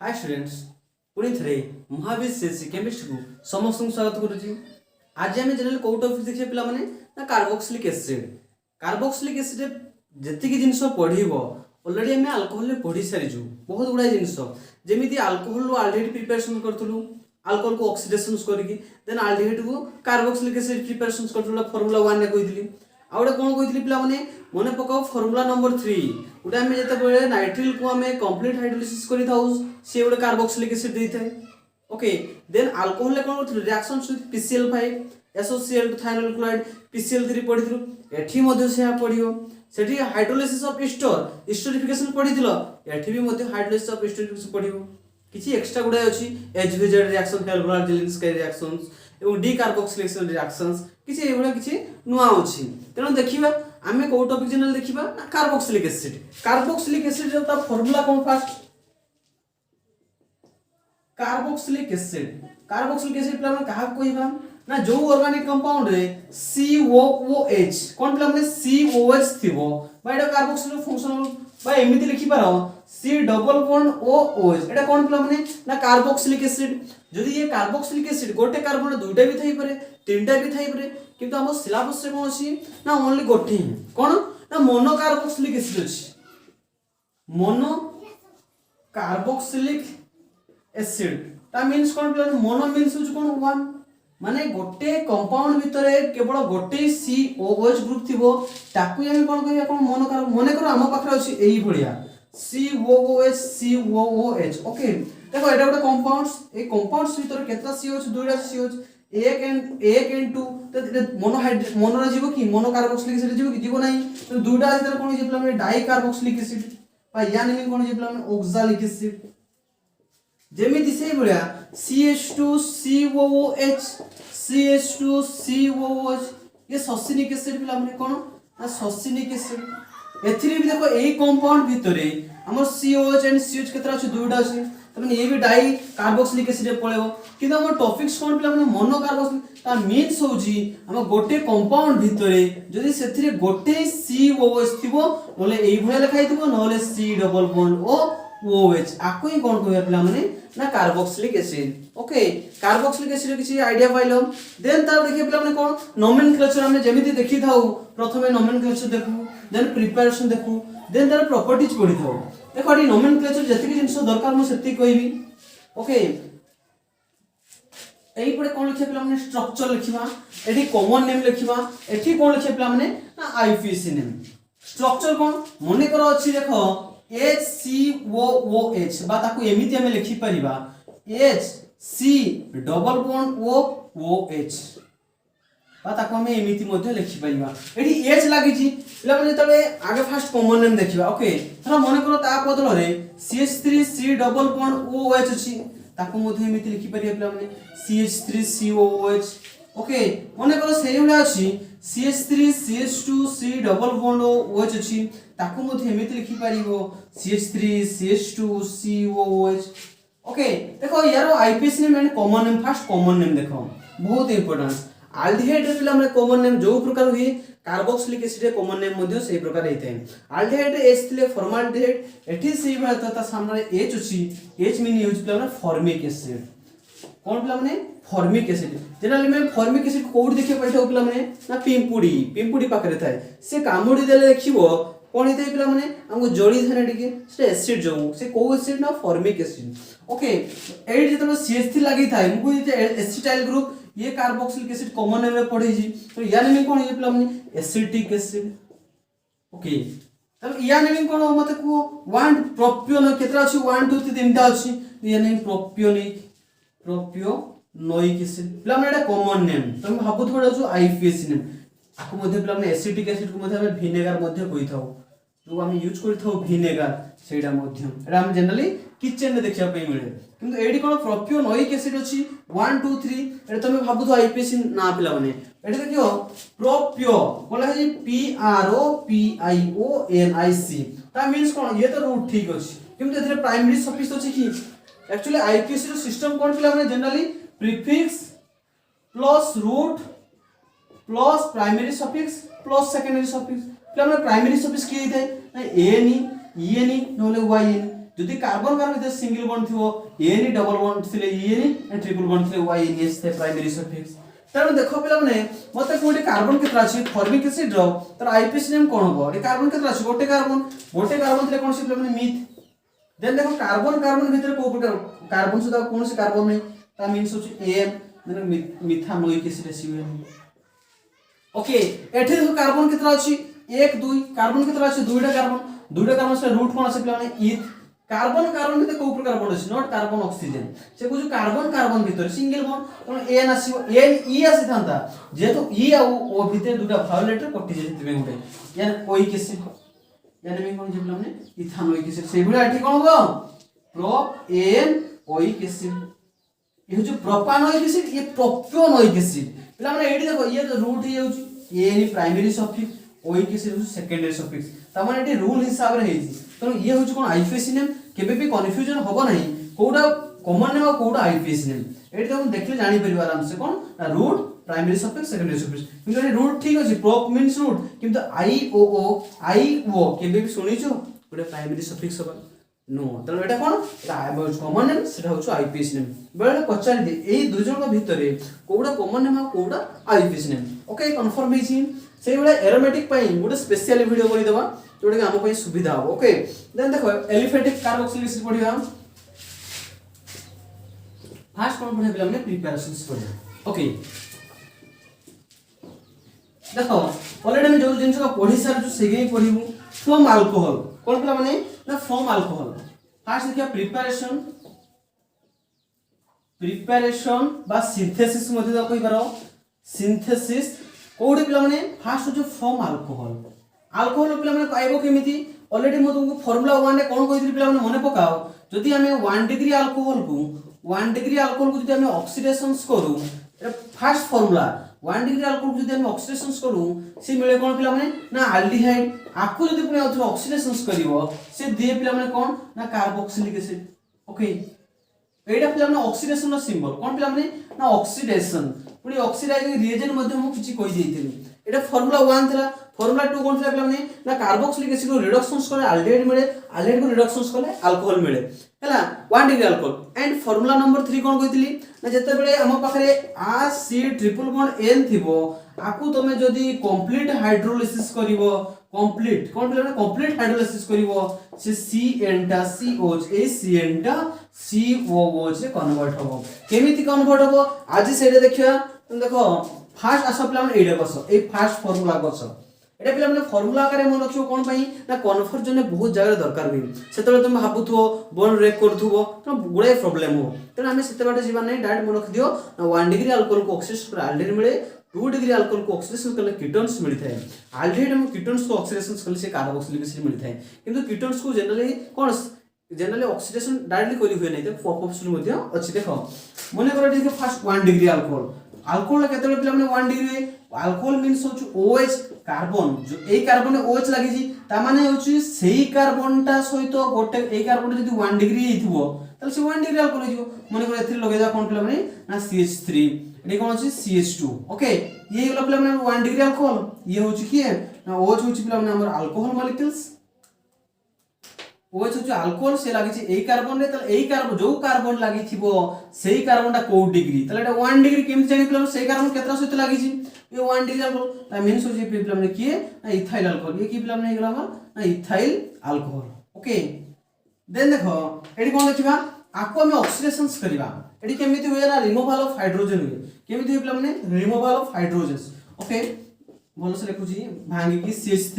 Hi students पुणी थे Mahavir CSC chemistry को समस्त स्वागत करुच्ची। आज आम जनरल कौ टॉपिक देखिए पिला माने ना कार्बोक्सिलिक एसिड। कार्बोक्सिलिक एसिड जेतिकी जिनस पढ़िबो ऑलरेडी आम अल्कोहल पढ़ी सारिजु बहुत गुड़ा जिनस जेमिति अल्कोहल अल्डिहाइड प्रिपरेशन करथुलु अल्कोहल को ऑक्सीडेशन करके देन अल्डिहाइड को कार्बोक्सिलिक एसिड प्रिपरेशन करथुलु फार्मूला 1 रे कहितली आउडे कोन कहितली पिला माने मने पकाओ फार्मूला नंबर 3 उडे आमे जते बेले नाइट्रिल को आमे कंप्लीट हाइड्रोलिसिस करि थाउ से उडे कार्बोक्सिलिक एसिड देई थाए। ओके देन अल्कोहल ले कोन करथुलु reactions with PCl5 associated thionyl chloride PCl3 पढिथुलु एठी मध्ये से पढियो सेठी हाइड्रोलिसिस ऑफ एस्टर एस्टरिफिकेशन पढिथिलो एठी भी मध्ये हाइड्रोलिसिस ऑफ एस्टरिफिकेशन पढियो किछि एक्स्ट्रा गुडा अछि HVZ रिएक्शन हेल्बराल जेलिंस्की रिएक्शंस एवं डी कार्बोक्सिलिक एसिड रिएक्शंस किछि एबोला किछि नुआ अछि। तेनो देखिबा आमे को टॉपिक जनरल देखिबा कार्बोक्सिलिक एसिड। कार्बोक्सिलिक एसिड जो ता फार्मूला कोन फास्ट कार्बोक्सिलिक एसिड प्ला में कहा कहिबा ना जो ऑर्गेनिक कंपाउंड रे COOH कोन प्ला में COH थिबो बा एटा कार्बोक्सिलिक फंक्शनल बा एमिति लिखि पारो C डबल बॉन्ड OOH एटा कोन प्ला माने ना कार्बोक्सिलिक एसिड। जदि ये कार्बोक्सिलिक एसिड गोटे कार्बन दुइटा भी थाई पारे तीनटा भी थाई पारे किंतु हम सिलेबस रे कोन अछि ना ओनली गोटे कोन ना मोनो कार्बोक्सिलिक एसिड अछि मोनो कार्बोक्सिलिक एसिड ता मींस कोन प्ला मोनो मींस होछ कोन वन माने गोटे कंपाउंड भितरे केवल गोटे COOH ग्रुप थिबो ताकू हम कोन कहिया कोन मोनो कार्बन मने करो हम पाखरे अछि एई भलिया COOH ओके देखो एटा गोटे कंपाउंड्स ए कंपाउंड्स भितरे केतना COH दुइटा COH एक एंड टू तो मोनो जीवो कि मोनो कार्बोक्सिलिक एसिड जीवो कि जीवो नाही तो दुइटा भितर कोन जे प्ला डाई कार्बोक्सिलिक एसिड बा या नेमी कोन जे प्ला ऑक्सालिक एसिड जेमिति से भलिया CH2COOH ये सॉसिनिक एसिड पिला माने कोन ना सॉसिनिक एसिड एथिरे भी देखो एई कंपाउंड भितरे हमर COH एंड CH केतरा अछि दुइटा अछि तमे ये भी डाई कार्बोक्सिलिक एसिड पळेबो किंतु हमर टॉपिक्स कोन पिला माने मोनो कार्बोक्सिलिक ता मीन्स होजी हम गोटे कंपाउंड भितरे जदि सेथिरे गोटे COH थिबो बोले एई भले लिखाइ थिबो नले C डबल बॉन्ड OOH आको ही कोन कहया पिला माने ना carboxylic acid. Okay carboxylic acid किछि आईडिया पाइलो देन तार देखि पिला माने कोन नोमेनक्लेचर हम जेमिति देखि थाउ प्रथमे नोमेनक्लेचर देखु देन प्रिपरेशन देखु देन तार प्रॉपर्टीज पढि थाउ देखो एडी नोमेनक्लेचर जति जिंस दरकार मु सेति कहबी। ओके एई पडे कोन लिखिया पिला माने स्ट्रक्चर लिखिबा एडी कॉमन नेम लिखिबा एठी कोन लिखिया पिला माने ना आईपीसी नेम स्ट्रक्चर कोन मने करो अछि देखो HCOOH बा ताकू एमिति हमें लिखि परिबा HC डबल बॉन्ड OOH बा ताकू हमें एमिति मध्ये लिखि परिबा एठी H लागि छी पिला माने तबे आगे फर्स्ट कॉमन नेम देखिबा। ओके थरा मने करो ता बदल रे CH3C डबल बॉन्ड OH अछि ताकू मध्ये एमिति लिखि परिबा पिला माने CH3COOH। ओके मने करो सेही होला अछि CH3CH2C डबल बॉन्ड OH अछि ताकू मध्ये एमिति लिखि परिबो CH3CH2COOH। ओके देखो यारो IPC name and common name first common name देखो बहुत इंपोर्टेंट अल्डिहाइड रे पिला हमरे कॉमन नेम जो प्रकार हुई कार्बोक्सिलिक एसिड रे कॉमन नेम मध्ये सेही प्रकार हेते अल्डिहाइड रे H थिले फॉर्माल्डिहाइड एठी सेही भात ता सामने H अछि H मीन यूज पिला फॉर्मिक एसिड कोन पिला माने फॉर्मिक एसिड जनरली में फॉर्मिक एसिड कोड देखि पैठो पिला माने ना पिंपुडी पाखरे थाए से कामुडी देले देखिबो कोन हेते पिला माने हमको जोड़ी थाने डिके से एसिड जो से को एसिड ना फॉर्मिक एसिड। ओके एडी जतबे CH3 लागि थाए हमको जे एसिटाइल ग्रुप ये कार्बोक्सिलिक एसिड कॉमन नेम रे पढै छी तो या नेम कोन हे पिला माने एसिटिक एसिड। ओके तब या नेम कोन मते को 1 प्रोपियोन केतरा अछि 1 2 3 टा अछि या नेम प्रोपियोनोइक एसिड पिला माने एटा कॉमन नेम तुम भाबु थोडा जो आईपीएसी नेम आको मध्ये पिला माने एसिटिक एसिड को मध्ये हम विनेगर मध्ये कहि थाउ जो हम यूज करि थाउ विनेगर सेडा मध्ये एटा हम जनरली किचन रे देखिया पई मिले किंतु एडी कोन प्रोपियोनोइक एसिड अछि 1 2 3 एटा तुम भाबु तो आईपीएसी ना पिला माने एटा देखियो प्रोपियो बोला है PROPIONIC ता मींस कोन ये तो रूट ठीक अछि किंतु एथरे प्राइमरी सफिक्स अछि कि एक्चुअली आईपीएसी रो सिस्टम कोन पिला माने generally prefix plus root plus primary suffix plus secondary suffix पिला माने प्राइमरी सफिक्स की हेतै एनी ईएनी नोले वाईएनी যদি কার্বন কার্বন ভিতরে সিঙ্গেল বন্ড থিবো এনি ডবল বন্ড থিলে ইএনি এন্ড ট্রিপল বন্ড থিলে ওয়াই এনি এস তে প্রাইমरी सफिक्स तेणु देख पे मत गोटे कार्बन के फॉर्मिक एसिड तर आईपीसी नेम कौन हम ये कार्बन के गोटे कार्बन थे कौन से पे मिथ देन देखो कार्बन कार्बन भीतर को प्रकार कार्बन सुधा कौन से कार्बन नहीं ता मींस होची एन then methanoic acid CN okay एठी देखो कार्बन केतरा अछि 1 2 कार्बन केतरा अछि दुईटा कार्बन से रूट कोन अछि प्लाने इथ कार्बन कार्बन भीतर को प्रकार बॉन्ड अछि नॉट कार्बन ऑक्सीजन से को जो कार्बन कार्बन भीतर सिंगल बॉन्ड कोन एन आसीबो एन ई आसी थांता जेतो ई आ ओ भीतर दुटा वायोलेट कटि जे तिमे गुटे यानी ओइक एसिड यानी में कोन जे प्लाने इथानोइक एसिड से बुला एठी कोन हो प्रोप एन ओइक एसिड ये जो प्रोपानोइक एसिड ये प्रोपियोनोइक एसिड पिला माने एठी देखो ये तो रूट ही होची ए नी primary suffix oic acid secondary suffix त माने एठी रूल हिसाब रे हेजी तो ये होची कोन आईपीसी नेम केबे भी कन्फ्यूजन होबो नहीं कोडा कॉमन नेम कोडा आईपीसी नेम एठी तो हम देखले जानि परिबा आराम से कोन root primary suffix secondary suffix किंतु ये रूट ठीक अछि प्रोप मींस रूट किंतु आई ओ केबे भी सुनिचो गोटे प्राइमरी सफिक्स होबा नो त एटा कोन कॉमन नेम सेटा होची आईपीसी नेम बेले पचारि दे एई दु जन भितरे कोडा कॉमन नेम कोडा आईपीसी नेम ओके कन्फर्म हेछि से बेले एरोमेटिक पई गोटे स्पेशल वीडियो करि देबा जोटा कि हम पई सुविधा हो ओके देन देखो एलिफेटिक कार्बोक्सिलिक एसिड पढिबा फास्ट कोन पढे बिला हमने प्रिपरेशंस पढे ओके देखो ऑलरेडी हम जो जिंस का पढी सार जो सेगे पढिबु फ्रॉम अल्कोहल कोन पिला माने ना फ्रॉम अल्कोहल फास्ट देखिया प्रिपरेशन बा सिंथेसिस मध्ये दा कहि पारो सिंथेसिस कोडी पिला माने फास्ट जो फ्रॉम अल्कोहल पिला माने आइबो केमिति ऑलरेडी म तुमको फार्मूला 1 रे कोन कहितली पिला माने मने पकाओ जदि हमें 1 डिग्री अल्कोहल को जदि हमें ऑक्सीडेशंस करू फर्स्ट फार्मूला 1 डिग्री अल्कोहल को जदि हमें ऑक्सीडेशंस करू से मिले कोन पिला माने ना एल्डिहाइड आकु जदि पुनी अथवा ऑक्सीडेशंस करिवो से दिए पिला माने कोन ना कार्बोक्सिलिक एसिड ओके एटा पिला माने ऑक्सीडेशन रो सिंबल कोन पिला माने ना ऑक्सीडेशन पुनी ऑक्सीडाइजिंग रिएजेंट मध्ये हम किछि कहि देइथिलि एटा फार्मूला 1 थला फार्मूला 2 कोन थला पिला माने ना कार्बोक्सिलिक एसिड को रिडक्शंस करे एल्डिहाइड मिले एल्डिहाइड को रिडक्शंस करे अल्कोहल मिले हला 1 degree alcohol and formula number 3 कोन कहितली ना जते बेले हम पाखरे आ सी ट्रिपल बॉन्ड एन थिबो आकु तमे जदी कंप्लीट हाइड्रोलिसिस करिवो कंप्लीट कोन पिला कंप्लीट हाइड्रोलिसिस करिवो से सी एन टा सीओच ए सी एन टा सीओओच रे कन्वर्ट होबो केमिति कन्वर्ट होबो आज सेडे देखिया देखो फास्ट आसा पिला माने एडे बस ए फास्ट फार्मूला बस एटा पिला माने फार्मूला आकारे मन रखियो कोन पई ना कन्वर्जन ने बहुत जगह दरकार भी सेतले तुम भाबुथो बोन रेक करथुबो तो गुडे प्रॉब्लम हो त हमें सेते बाटे जीवन नै डायरेक्ट मन रख दियो 1 डिग्री अल्कोहल को ऑक्सीडेशन पर एल्डिहाइड मिले 2 डिग्री अल्कोहल को ऑक्सीडेशन करले कीटोन्स मिलि थाए एल्डिहाइड हम कीटोन्स को ऑक्सीडेशन करले से कार्बोक्सिलिक एसिड मिलि थाए किंतु कीटोन्स को जनरली ऑक्सीडेशन डायरेक्टली करि हुए नै त प्रोपोर्शन मध्ये अछि देखो मने कर देखो फर्स्ट 1 डिग्री अल्कोहल केतले पिला माने 1 डिग्री अल्कोहल मींस होछु OH कार्बन जो ए कार्बन में OH लागि जी ता माने होछु सेही कार्बनटा सहित गोटे ए कार्बन जदी 1 डिग्री हेथिबो तले से 1 डिग्री अल्कोहल हेजिबो मने कर एथि लगे जा कोन पिला माने ना CH3 एडी कोन अछि CH2 ओके ये होला पिला माने 1 डिग्री अल्कोहल ये होछु की ना OH होछु पिला माने हमर अल्कोहल मॉलिक्यूल्स OH होछु अल्कोहल से लागि छी ए कार्बन रे तले ए कार्बन जो कार्बन लागि थिबो सेही कार्बनटा को डिग्री तले एटा 1 डिग्री केम जानि पिला सेही कार्बन केतरा सहित लागि छी ये 1 डिग्री अल्कोहल ता मींस हो जे पिला माने की ना इथाइल अल्कोहल ये की पिला माने गेला ना इथाइल अल्कोहल ओके देन देखो एडी कोन देखिबा आको हम ऑक्सीडेशंस करिबा एडी केमिति होय ना रिमूवल ऑफ हाइड्रोजन होय केमिति होय पिला माने रिमूवल ऑफ हाइड्रोजन्स ओके बोलो से लिखु जी भांगी की CH3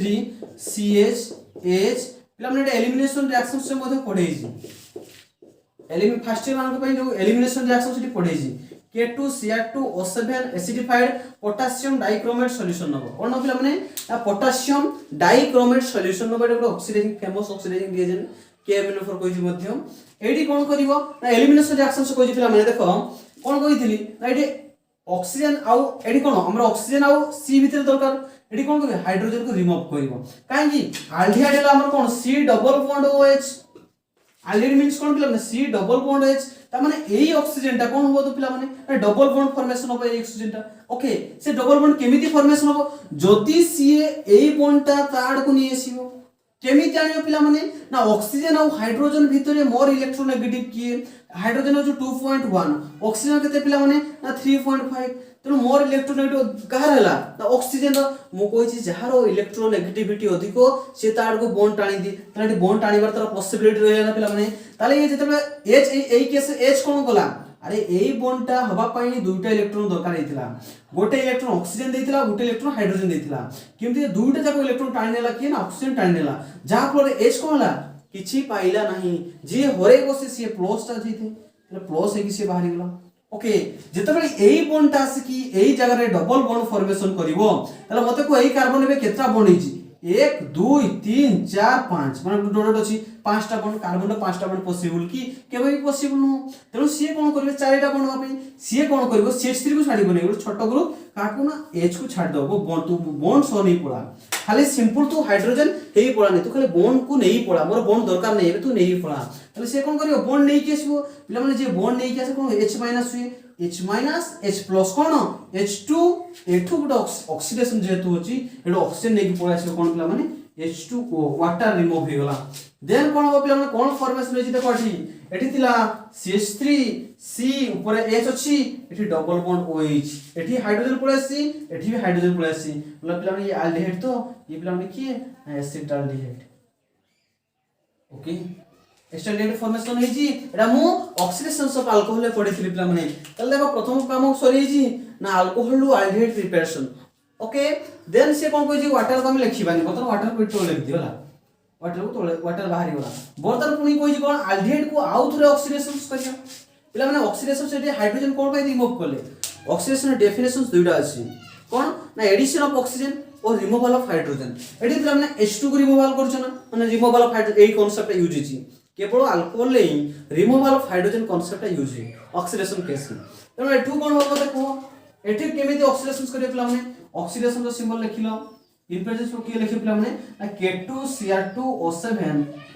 CH पिला माने एलिमिनेशन रिएक्शन से मध्ये पढै छी फर्स्ट ईयर मान को पई जो एलिमिनेशन रिएक्शन से पढै छी K2Cr2O7 acidified potassium dichromate solution नबो कोन पिला माने पोटेशियम डाइक्रोमेट सॉल्यूशन नबो एटा oxidising famous oxidising reagent KMnO4 कोइ छी मध्यम एडी कोन करिवो ना एलिमिनेशन रिएक्शन से कोइ छी पिला माने देखो कोन कहितली ना एडी ऑक्सीजन आउ एडी कोन हमर ऑक्सीजन आउ C भीतर दरकार एडी कोन करबे हाइड्रोजन को रिमूव करिवो काहे कि एल्डिहाइड हला हमर कोन C double bond OH aldehyde means कोन पिला माने C डबल बॉन्ड OH ता माने एई ऑक्सीजन ता कोन होबो तो पिला माने डबल बॉन्ड फॉर्मेशन होबो एई ऑक्सीजन ता ओके से डबल बॉन्ड केमिति फॉर्मेशन होबो जति C एई बॉन्ड ता ताड को नि आसीबो केमी जानियो पिला माने ना ऑक्सीजन और हाइड्रोजन भितर मोर इलेक्ट्रोनेगेटिव किए हाइड्रोजन हो 2.1 ऑक्सीजन केते पिला माने ना 3.5 तेणु मोर इलेक्ट्रोनेगेटिव कहार हला ना ऑक्सीजन रो मु कोइ छी जहार इलेक्ट्रोनेगेटिविटी अधिक से तार को बॉन्ड टाणी दी ताले बॉन्ड टाणीबार तार पॉसिबिलिटी रहला ना पिला माने ताले ये जेते एच ए केस एच कोन गला अरे एई बॉन्डटा हबा पाई दुईटा इलेक्ट्रॉन दरकार हेतिला गोटे इलेक्ट्रॉन ऑक्सीजन देथिला गोटे इलेक्ट्रॉन हाइड्रोजन देथिला किंतु दुईटा जाको इलेक्ट्रॉन टाणी नेला कि ना ऑक्सीजन टाणी नेला जा फल एच कोन हला किछि पाइला नाही जे हरे बसे से प्लस ता जइथे प्लस है कि से बाहरी गला ओके जेतबे एई बॉन्डटा आसे कि एई जगह रे डबल बॉन्ड फॉर्मेशन करिवो तले मते को एई कार्बन में केतना बॉन्ड हिची 1 2 3 4 5 माने डॉट अछि पांचटा बॉन्ड कार्बन पांचटा बॉन्ड पॉसिबल कि केबे भी पॉसिबल नो तेणु सी कोन करबे चारटा बॉन्ड होबे सी कोन करबो CH3 को छाडी बने छोट ग्रुप काकू ना H को छाड दबो बॉन्ड तू बॉन्ड सो नहीं पड़ा खाली सिंपल तू हाइड्रोजन हेई पड़ा नहीं तू खाली बॉन्ड को नहीं पड़ा मोर बॉन्ड दरकार नहीं तू नहीं पड़ा तले से कोन करियो बॉन्ड नहीं के आसीबो पिला माने जे बॉन्ड नहीं के आसे कोन H माइनस हुए H माइनस H प्लस कोन H2 एठु गुड ऑक्सीडेशन जेतु अछि एडो ऑक्सीजन नहीं पड़ा आसीबो कोन पिला माने H2O वाटर रिमूव हो गला देन कोन हो पिला माने कोन फॉर्मेशन होई देखो एठी थिला CH3 C ऊपर H अछि एठी डबल बॉन्ड OH एठी हाइड्रोजन पळासी एठी भी हाइड्रोजन पळासी मतलब पिला माने ये एल्डिहाइड तो ये पिला माने की एसिटाल्डिहाइड ओके एसिटाल्डिहाइड फॉर्मेशन होई जी एटा मु ऑक्सीडेशन ऑफ अल्कोहल पढिथिली पिला माने तले देखो प्रथम काम सरी जी ना alcohol to aldehyde preparation okay then से कोन कोइ जी वाटर को हम लिखिबानी बतन वाटर को तो लिख दियोला वाटर को तो वाटर बाहरी होला बर्तन पुनी कोइ जी कोन एल्डिहाइड को आउ थरे ऑक्सीडेशन करिया पिला माने ऑक्सीडेशन से हाइड्रोजन कोन पे रिमूव करले ऑक्सीडेशन डेफिनेशंस दुइटा अछि कोन ना एडिशन ऑफ ऑक्सीजन और रिमूवल ऑफ हाइड्रोजन एडी पिला माने H2 को रिमूवल करछ ना माने removal of hydrogen AE concept use अछि केवल अल्कोहल ले removal of hydrogen concept use है ऑक्सीडेशन केस तनो एठु कोन होबो देखो एठी केमिति ऑक्सीडेशन करे पिला माने ऑक्सीडेशन रो सिंबल लिखिलो इन प्रेजेंस को के लिखि पिला माने K2Cr2O7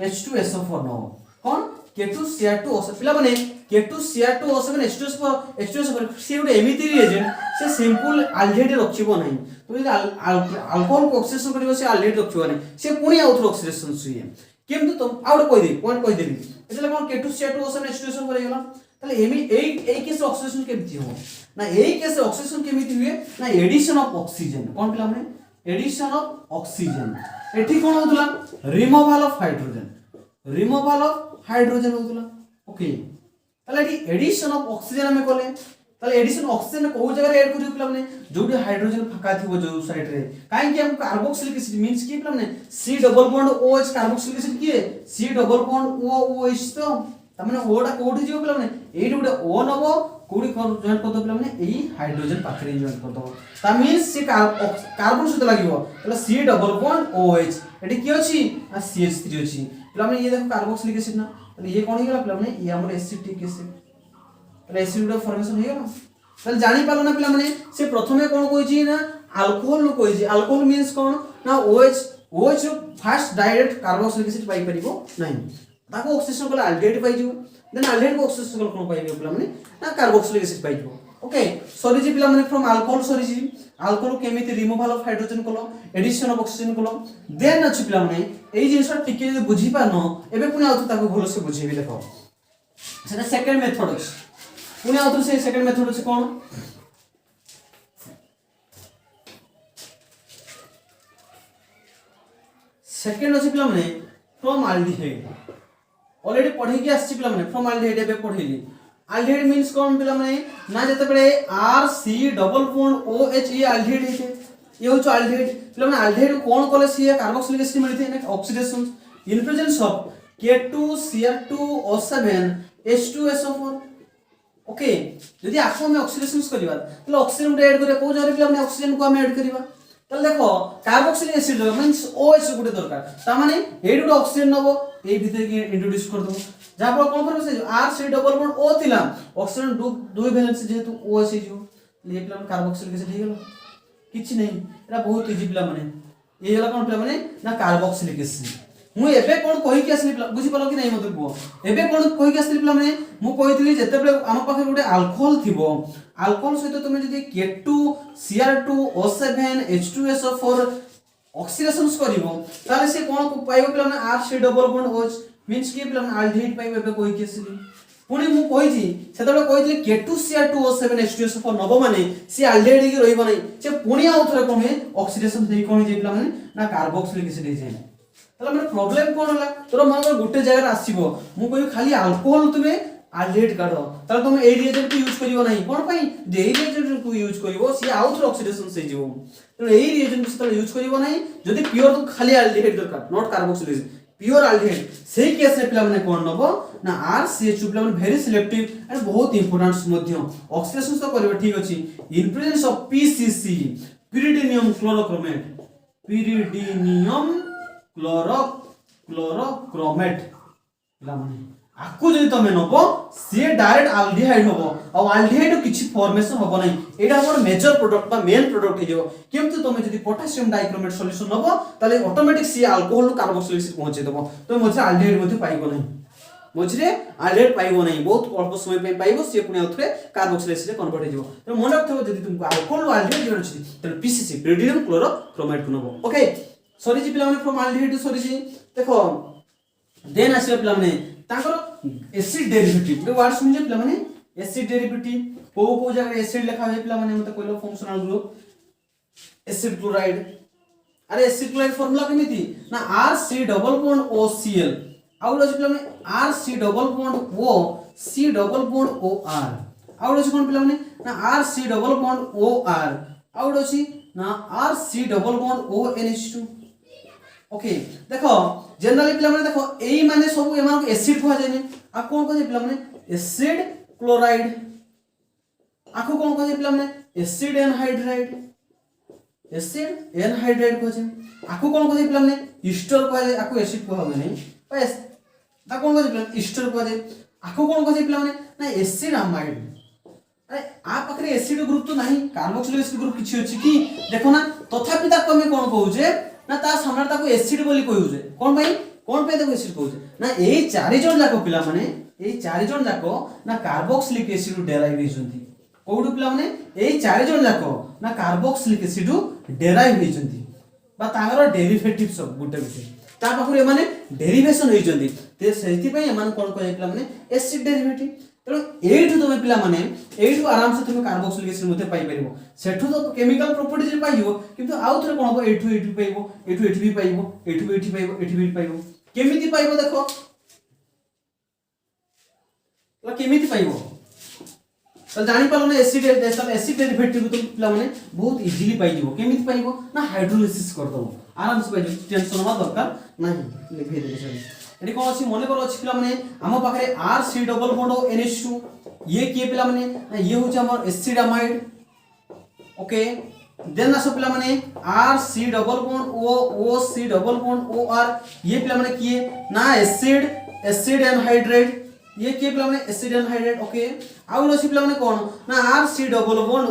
H2SO4 नो कोन K2Cr2O7 पिला माने K2Cr2O7 H2SO4 से ଗୋଟେ एमिति रिएजेंट से सिंपल एल्डिहाइड रखिबो नाही तो यदि अल्कोहल को ऑक्सीडेशन करिवो से एल्डिहाइड रखिबो नाही से पुनी आउथर ऑक्सीडेशन सुइए केमतु तुम आउट कहि दे पॉइंट कहि देबी एतले कोन K2Cr2O7 H2SO4 करे गेला तले एई केस ऑक्सीडेशन केमिति हो ना एई केस ऑक्सीडेशन केमिति हुए ना एडिशन ऑफ ऑक्सीजन कोन पिला माने एडिशन ऑफ ऑक्सीजन एठी कोन होतला रिमूवल ऑफ हाइड्रोजन होतला ओके तले एठी एडिशन ऑफ ऑक्सीजन हमें कोले तले एडिशन ऑक्सीजन को जगह रे ऐड करियो पिला माने जोडी हाइड्रोजन फका थिबो जो साइड रे काहे कि हम कार्बोक्सिलिक एसिड मींस की पिला माने C double bond OH carboxylic acid किए C डबल बॉन्ड OH तो तमने ओडा कोठी जियो पिला माने एडी गुडे O नबो कोडी जॉइन कर दो पिला माने एई हाइड्रोजन पाखरे जॉइन कर दो ता मींस से कार्बन सहित लागिवो तले C डबल बॉन्ड OH एडी की अछि आ CH3 अछि पिला माने ये देखो कार्बोक्सिलिक एसिड ना तले ये कोन गेला पिला माने ये हमर एसिटिक एसिड तले एसिड गुडे फॉर्मेशन हे गेला तले जानि पालो ना पिला माने से प्रथमे कोन कोइ छी ना अल्कोहल लो कोइ छी अल्कोहल मींस कोन ना OH first direct carboxylic acid पाई परिबो नहीं ताको ऑक्सीडेशन कला एल्डिहाइड पाई जो देन एल्डिहाइड को ऑक्सीडेशन कला कोन पाइबो पिला माने ना कार्बोक्सिलिक एसिड पाई जो ओके सॉरी जी पिला माने फ्रॉम अल्कोहल सॉरी जी अल्कोहल केमिति रिमूवल ऑफ हाइड्रोजन कलो एडिशन ऑफ ऑक्सीजन कलो देन अछि पिला माने एई जिंसटा टिके जे बुझी पानो एबे पुनी आउत ताको भलो से बुझेबी देखो सेटा सेकंड मेथड अछि पुनी आउत से सेकंड मेथड अछि कोन सेकंड अछि पिला माने फ्रॉम एल्डिहाइड ऑलरेडी पढ़ी के आछि पिला माने फ्रॉम एल्डिहाइड एबे पढ़िली एल्डिहाइड मींस कोन पिला माने ना जते बडे RC डबल बॉन्ड OH ये एल्डिहाइड हेते ये हो एल्डिहाइड पिला माने एल्डिहाइड कोन कोले सी कार्बोक्सिलिक एसिड मिलते ने oxidation in presence of K2Cr2O7 H2SO4 okay यदि आपको हम ऑक्सीडेशन करबा तले ऑक्सीजन ऐड करे को जरे पिला माने ऑक्सीजन को हम ऐड करबा तले देखो कार्बोक्सिलिक एसिड मींस OH गुटे दरकार ता माने एडी गुटे ऑक्सीजन नबो ए भीतर के इंट्रोड्यूस कर दो जहां पर कोन formation RC double bond O थिला ऑक्सीजन दो वैलेंस जेतु OH जो ले पिला कार्बोक्सिलिक एसिड हे गेलो किछि नहीं एटा बहुत इजी पिला माने ए होला कोन पिला माने ना कार्बोक्सिलिक एसिड मु एबे कोन कहि के असली पिला बुझी पालो कि नहीं मते को एबे कोन कहि के असली पिला माने मु कहितली जते बेले हम पाखे गुटे अल्कोहल थिबो अल्कोहल सहित तुमे जदी K2Cr2O7 H2SO4 ऑक्सीडेशन करिवो ताले से कोन पाइबो पिला माने आर सी डबल बॉन्ड ओच मींस कि पिला माने अल्डिहाइड पाइबो एबे कोइ केसली पुणी मु कहि सेतबे कहितले K2Cr2O7H2SO4 नबो माने से अल्डिहाइड की रहिबो नै से पुणी आउ थरे कोन ऑक्सीडेशन देई कोन जे पिला माने ना कार्बोक्सिलिक एसिड हे जाय तला माने प्रॉब्लम कोन होला तोर मन गुटे जगह आसीबो मु कहि खाली अल्कोहल तुमे अल्डिहाइड काढो तला तुम ए रिएजेंट को यूज करिवो नै कोन पई जे ए रिएजेंट को यूज करिवो से आउ थरे ऑक्सीडेशन से जीवो तो ए रिएजेंट को यूज करिवो नै जदी प्योर तो खाली अल्डिहाइड दरकार नॉट कार्बोक्सिलिक प्योर अल्डिहाइड सेही केस रे पिला माने कोन नबो ना RCH2 पिला माने वेरी सिलेक्टिव एंड बहुत इंपोर्टेंट मध्य ऑक्सीडेशन तो करबो ठीक अछि इन presence of PCC pyridinium chlorochromate pyridinium chlorochromate पिला माने आकु जदि तमे नबो से डायरेक्ट अल्डिहाइड होबो और अल्डिहाइड किछि फॉर्मेशन होबो नै एटा हमर मेजर प्रोडक्ट बा मेन प्रोडक्ट हे जेबो केमति तमे जदि पोटेशियम डाइक्रोमेट सॉल्यूशन नबो ताले ऑटोमेटिक सी अल्कोहल कार्बोक्सिलिक एसिड पहुंचे देबो तो मझे अल्डिहाइड मध्ये पाइबो नै मझे अल्डिहाइड पाइबो नै बहुत अल्प समय पे पाइबो से पुनी आउथरे कार्बोक्सिलिक एसिड कन्वर्ट हे जेबो तो मन रखथबो जदि तुमको अल्कोहल अल्डिहाइड जरूर अछि त PCC pyridinium chlorochromate को नबो ओके सॉरी जी पिला माने फ्रॉम अल्डिहाइड सॉरी जी देखो देन आसीबा पिला माने ताकर एसिड डेरिवेटिव वर्ड सुनिजे पिला माने एसिड डेरिवेटिव को जगह एसिड लिखा है पिला माने मते कहलो फंक्शनल ग्रुप एसिड क्लोराइड अरे एसिड क्लोराइड फार्मूला केमिति ना RC double bond OCl out अछि पिला माने RC double bond O C double bond OR out अछि कोन पिला माने ना RC double bond OR out अछि ना RC double bond ONH2 okay देखो जनरली पिला माने देखो एई माने सब एमान एसिड को जाय आ कोन को जे पिला माने एसिड क्लोराइड आखो कोन को जे पिला माने एसिड एनहाइड्राइड को जे आखो कोन को जे पिला माने ईस्टर को जे आखो एसिड को होबे नै बस ता कोन को जे पिला ईस्टर को जे आखो कोन को जे पिला माने ना एसिड अमाइड अरे आ पकरे एसिड ग्रुप तो नाही कार्बोक्सिलिक एसिड ग्रुप किछि अछि कि देखो ना तथापि ता कमे कोन कहू जे ना ता सामने ताको एसिड बोली कहू जे कोन पे ताको एसिड कहू जे ना एई चारि जण जाको पिला माने एई चारि जण जाको ना कार्बोक्सिलिक एसिड डेराइव हेचंती कोडु पिला माने एई चारि जण जाको ना कार्बोक्सिलिक एसिड डेराइव हेचंती बा तांगर डेरिवेटिव सब गुटे गुटे ता पाखरे माने डेरिवेशन हेचंती ते सेति पय एमान कोन कहै पिला माने एसिड डेरिवेटिव तो एठु तुम पिला माने एठु आराम से तुम कार्बोक्सिलिक एसिड मध्ये पाई परिबो सेठु तो केमिकल प्रॉपर्टीज पाइबो किंतु आउ थरे कोन हो एठु पाइबो एठु भी पाइबो एठु पाइबो एठु भी पाइबो केमिति पाइबो देखो ला केमिति पाइबो तो जानि पालो ना एसिड डेरिवेटिव तुम पिला माने बहुत इजीली पाइ जिवो केमिति पाइबो ना हाइड्रोलिसिस कर दो आराम से पाइ टेंशन मा दरकार नाही लिखि दे सर एडी कोन अछि मने कर अछि पिला माने हम पाखरे RC डबल बॉन्ड NH2 ये किए पिला माने ये होछ हमर एसिड अमाइड ओके देन आसो पिला माने RC double bond OC double bond OR ये पिला माने किए ना एसिड एनहाइड्राइड ये किए पिला माने एसिड एनहाइड्राइड ओके आउ अछि पिला माने कोन ना RC डबल बॉन्ड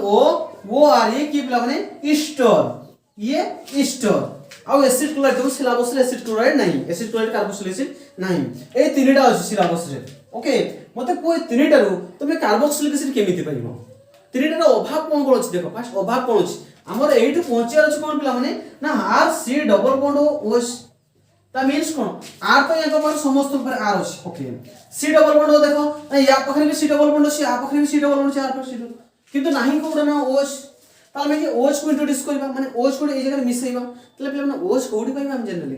OR ये किए पिला माने ईस्टर ये ईस्टर आउ एसिड क्लोराइड जो सिलेबस रे एसिड क्लोराइड नाही एसिड क्लोराइड कार्बोक्सिलिक एसिड नाही ए तीनटा अछि सिलेबस रे ओके मते कोइ तीनटा रु तमे कार्बोक्सिलिक एसिड केमिति पाइबो तीनटा अभाव कोन कोन अछि देखो फर्स्ट अभाव कोन अछि हमर एठु पहुंचियार अछि कोन पिला माने ना RC डबल बॉन्ड OH ता मींस कोन R तो यहाँ पर समस्त पर R अछि ओके C डबल बॉन्ड देखो या पखरे भी C डबल बॉन्ड अछि आ पखरे भी C डबल बॉन्ड अछि R पर C किंतु नाही कोन ना OH ताले में OH को इंट्रोड्यूस करबा माने OH को ए जगह मिसैबा तले पिला माने OH कोडी पाइबा हम जनरली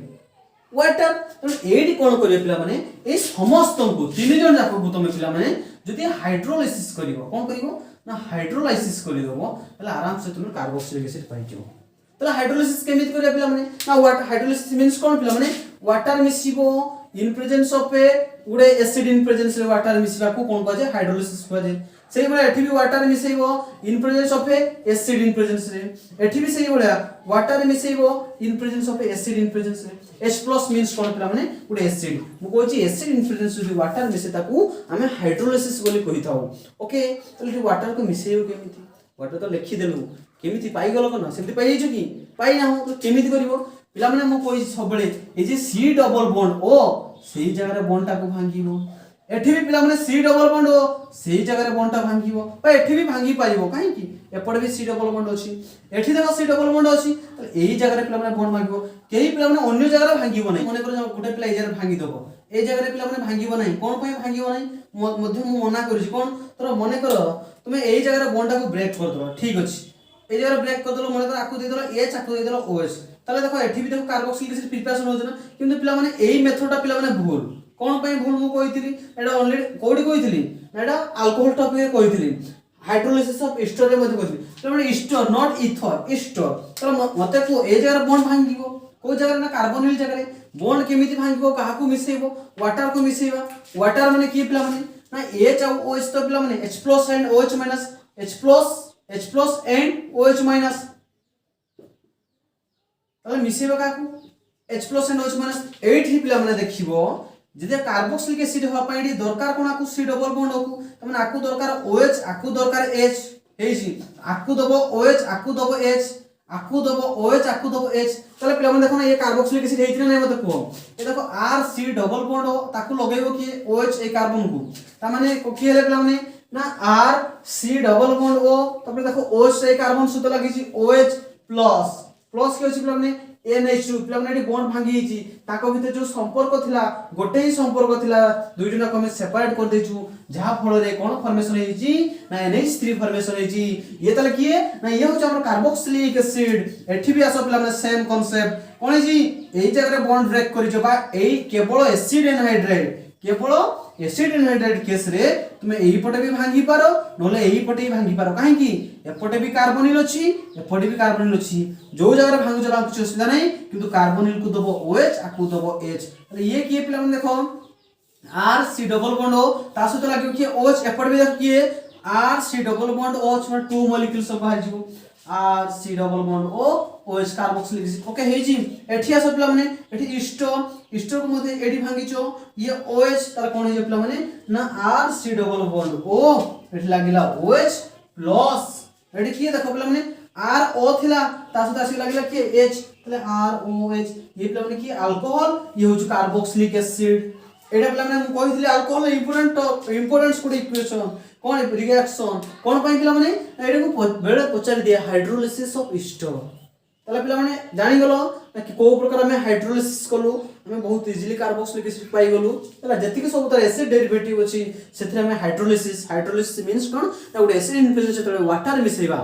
वाटर तो एडी कोन करबे पिला माने ए समस्त को तीन जन जाको को तमे पिला माने जदि हाइड्रोलाइसिस करिवो कोन करिवो ना हाइड्रोलाइसिस करि देबो तले आराम से तुम कार्बोक्सिलिक एसिड पाइ जिवो तले हाइड्रोलाइसिस केमिति करबे पिला माने ना वाटर हाइड्रोलाइसिस मींस कोन पिला माने वाटर मिसिबो इन प्रेजेंस ऑफ ए उडे एसिड इन प्रेजेंस रे वाटर मिसिबा को कोन कजे हाइड्रोलाइसिस कजे सेही बळे एठी भी वाटर मिसेइबो in presence of a acid in presence रे एठी भी सेही बळे वाटर मिसेइबो in presence of a acid in presence रे H+ मींस कोन पिला माने उडे एसिड मु कहछि एसिड इन प्रेजेंस रे वाटर मिसे ताकू हमें हाइड्रोलाइसिस बोली कहिताऊ ओके तले वाटर को मिसेइबो केमिति वाटर तो लिखि देलु केमिति पाई गलो कोन सेमति पाई जेछु कि पाई ना हो तो केमिति करिवो पिला माने मु कहछि सब बळे ए जे C डबल बॉन्ड O सेही जगह रे बॉन्ड ताकू भांगीबो एठी भी पिला माने सी डबल बॉन्ड हो सेही जगह बॉन्डटा भांगिबो बा एठी भी भांगी पारिबो काहे कि एपटे भी सी डबल बॉन्ड अछि एठी देखो सी डबल बॉन्ड अछि त एही जगह पिला माने बॉन्ड भांगिबो केही पिला माने अन्य जगह भांगिबो नै मने कर गुटे पिला ए जगह भांगी दबो ए जगह पिला माने भांगिबो नै कोन पय भांगिबो नै मध्य मु मना करछि कोन तोर मने कर तुमे एही जगह बॉन्डटा को ब्रेक कर दो ठीक अछि ए जगह ब्रेक कर दलो मने कर आकु दे दलो एच आकु दे दलो ओएच ताले देखो एठी भी देखो कार्बोक्सिलिक एसिड प्रिपरेशन होछ ना किंतु पिला माने एही मेथडटा पिला माने भूल कोन पय भूल मु कहितली एडा ऑलरेडी कोडी कहितली एडा अल्कोहल टॉपिक रे कहितली हाइड्रोलिसिस ऑफ एस्टर रे मध्ये कहितली तो माने एस्टर नॉट इथर एस्टर तो मते को ए जगह बॉन्ड भांगिबो को जगह ना कार्बोनिल जगह रे बॉन्ड केमिति भांगिबो काहा को मिसेइबो वाटर को मिसेइबा वाटर माने की पिला माने ना H और OH तो पिला माने H+ and OH- H+ and OH- ताले मिसेइबा काहा को H+ एंड OH- 8 ही पिला माने देखिबो जदि कार्बोक्सिलिक एसिड होवा पई दरकार कोन आकु सी डबल बॉन्ड होकु तमने आकु दरकार OH आकु दरकार H हेछि आकु दबो OH आकु दबो H आकु दबो OH आकु दबो H तले पिला माने देखो ना ये कार्बोक्सिलिक एसिड हेछि ना नै मते को ए देखो R C डबल बॉन्ड हो ताकु लगेबो कि OH ए कार्बन को ता माने की हेले पिला माने ना R C double bond O तबे देखो OH ए कार्बन सहित लागि छि OH प्लस प्लस के होछि पिला माने NH2 पिला माने बॉन्ड भांगी छि ताको भितर जो संपर्क थिला गोटे ही संपर्क थिला दुई जणा को हम सेपरेट कर देछु जहा फल रे कोन फॉर्मेशन हेइ छि ना NH3 फॉर्मेशन हेइ छि ये तले किए ना ये होछ हमर कार्बोक्सिलिक एसिड एठी भी आसो पिला माने सेम कांसेप्ट कोन छि एई जगह रे बॉन्ड ब्रेक करि छ बा एई केवल एसिड एनहाइड्राइड केवल एसिड एनहाइड्राइड केस रे तुमे एही पटे भी भांगी पारो नले एही पटे भी भांगी पारो काहे कि एपटे भी कार्बोनिल अछि एपटे भी कार्बोनिल अछि जो जगह रे भांगु जला कुछ असुविधा नै किंतु कार्बोनिल को दबो OH आकु दबो H तो ये किए पिला माने देखो R C डबल बॉन्ड हो ता सहित लागियो कि OH एपटे भी देखो किए R C double bond OH में 2 मॉलिक्यूल्स बाहर जिवो R C double bond O OH carboxylic acid okay हेइ जी एठी आसो पिला माने एठी इस्टो को मध्ये एडी भांगीचो ये OH तार कोन हे पिला माने ना R C double bond O एठी लागिला OH प्लस एठी की देखो पिला माने R O थिला ता सहित आसी लागिला कि H तले R O H ये पिला माने कि अल्कोहल ये होछ कार्बोक्सिलिक एसिड एडा पिला माने मु कहितली अल्कोहल इंपोर्टेंस कोड इक्वेशन कोन रिएक्शन कोन पय पिला माने एडा को बेले पचार दिया हाइड्रोलिसिस ऑफ एस्टर तले पिला माने जानि गलो कि को प्रकार में हाइड्रोलिसिस कलु हमें बहुत इजीली कार्बोक्सिलिक एसिड पाई गलु तला जति के सब तर एसिड डेरिवेटिव अछि सेथरे हमें हाइड्रोलिसिस मींस कोन ना गुड एसिड इन प्रेजेंस सेथरे वाटर मिसेबा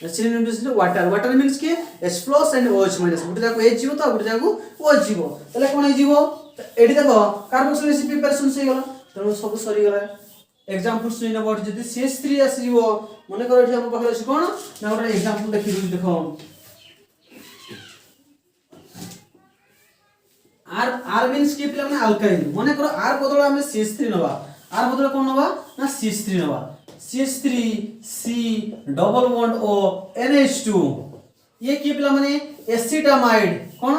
acid in presence water means के H+ एंड OH- गुटे जाको H जीवो तो गुटे जाको OH जीवो तले कोन हे जीवो एडी देखो कार्बोक्सिलिक एसिड प्रिपरेशन से गला तनो सब सरी गला एग्जांपल सुइन अबाउट जदी CH3 आसी जीवो मने करो एठी हम पाखरे अछि कोन ना गुटे एग्जांपल देखि देखो R मींस के पिला माने अल्काइल मने करो R बदल हमें CH3 नबा R बदल कोन नबा ना CH3 नबा CH3 C double bond O NH2 ये की पिला माने एसिटामाइड कोन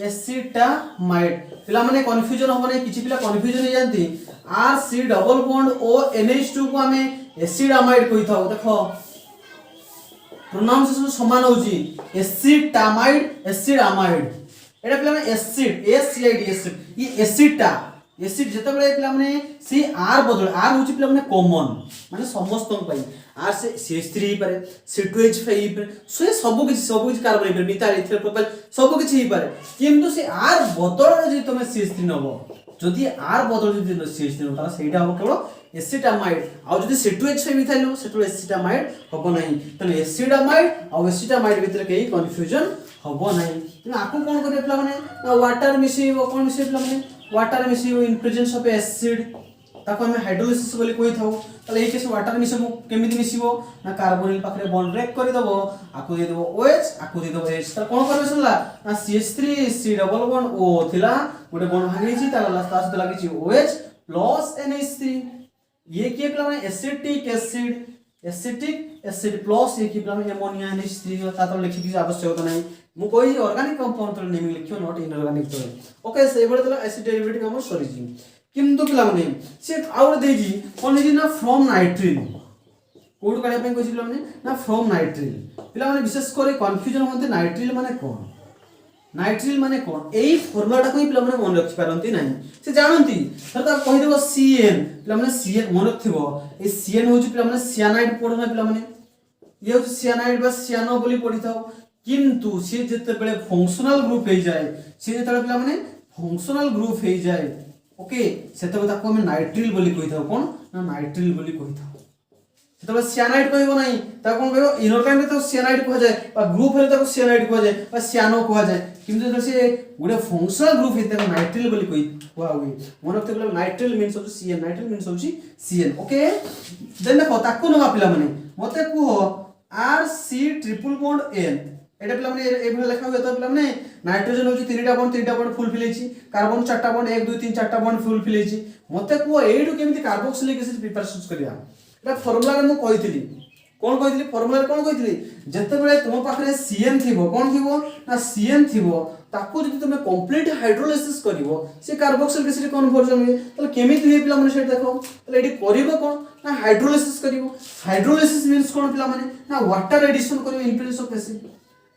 एसिटामाइड पिला माने कंफ्यूजन हो नै किछि पिला कंफ्यूजन हे जानती R C double bond O NH2 को हमें एसिडामाइड कहि थाओ देखो प्रोनाउंसिएशन समान होजी एसिडामाइड एटा पिला माने एसिड ACID एसिड ये एसिड जते बळे पिला माने सी R बदल R होची पिला माने कॉमन माने समस्त पई R से CH3 ही पारे C2H5 ही पारे सो सब किछि कार्बन ही पारे मिथाइल इथाइल प्रोपाइल सब किछि ही पारे किंतु से R बदल जे तमे CH3 नबो जदि R बदल जदि CH3 नबो सेटा हो केवल एसिटामाइड आ जदि C2H5 मिथाइल हो सेतो एसिटामाइड होबो नाही तने एसिडामाइड आ एसिटामाइड भितर केही कंफ्यूजन होबो नाही तने आकु कोन करे पिला माने ना वाटर मिसेइबो कोन मिसेइ पिला माने वाटर मिसेइबो इन प्रेजेंस ऑफ एसिड ताको हमें हाइड्रोलिसिस बोली कोइ थाउ तले ए केस वाटर मिसेबो केमिति मिसिबो ना कार्बोनिल पाखरे बॉन्ड ब्रेक करि दबो आकु दे दबो OH आकु दे दबो H त कोन करबे सुनला ना CH3 C double bond O थिला गोटे बॉन्ड भागी छि ताला लास्ट तास लागी छि OH प्लस NH3 ये के पिला माने एसिटिक एसिड प्लस ये के पिला माने अमोनिया NH3 ता तो लिखि कि आवश्यकता नै मु कोइ ऑर्गेनिक कंपाउंड तो नेमिंग लिखियो नॉट इनऑर्गेनिक तो ओके से बडे तला एसिड डेरिवेटिव हम सरी छि किंतु पिला माने से आउर दे जी कोन जी ना फ्रॉम नाइट्रिल कोड काढे पे कोइ पिला माने ना फ्रॉम नाइट्रिल पिला माने विशेष करे कंफ्यूजन होते नाइट्रिल माने कोन नाइट्रिल माने कौन एई फॉर्मूलाटा को पिला माने मन रखि पारंती नाही से जानंती तर ता कहि देबो CN पिला माने CN मन रखिबो ए CN होची पिला माने सियानाइड पढना पिला माने ये होची सियानाइड बा सियानो बोली पढिथाओ किंतु से जते बेले फंक्शनल ग्रुप हे जाय से जते पिला माने फंक्शनल ग्रुप हे जाय ओके सेते ताको हम नाइट्रिल बोली कहिथाओ कोन ना नाइट्रिल बोली कहिथाओ सेते सियानाइड कहबो नाही ता कोन कहबो इनऑर्गेनिक तो सियानाइड कह जाय बा ग्रुप हेले ताको सियानाइड कह जाय बा सियानो कह जाय किंतु जब से गुडे फंक्शनल ग्रुप हे ताको नाइट्रिल बोली कहि हुआ हुई one of the nitrile means of CN nitrile means of CN okay then देखो ताको नवा पिला माने मते को RC ट्रिपल बॉन्ड N एटा पिला माने ए भले लिखा हुआ तो पिला माने नाइट्रोजन होची तीनटा बॉन्ड फुल फिल हेची कार्बन चारटा बॉन्ड 1 2 3 चारटा बॉन्ड फुल फिल हेची मते को एडु केमिति कार्बोक्सिलिक एसिड प्रिपरेशन करिया एटा फार्मूला रे मु कहितली कोन कहितली फार्मूला रे कोन कहितली जते बेले तुम पाखरे CN थिबो कोन थिबो ना CN थिबो ताको जदि तुमे कंप्लीट हाइड्रोलाइसिस करिवो से कार्बोक्सिलिक एसिड कन्वर्जन हे तले केमिति हे पिला माने सेट देखो तले एडी करिवो कोन ना हाइड्रोलाइसिस करिवो हाइड्रोलाइसिस मींस कोन पिला माने ना वाटर एडिशन करिवो इन प्रेजेंस ऑफ एसिड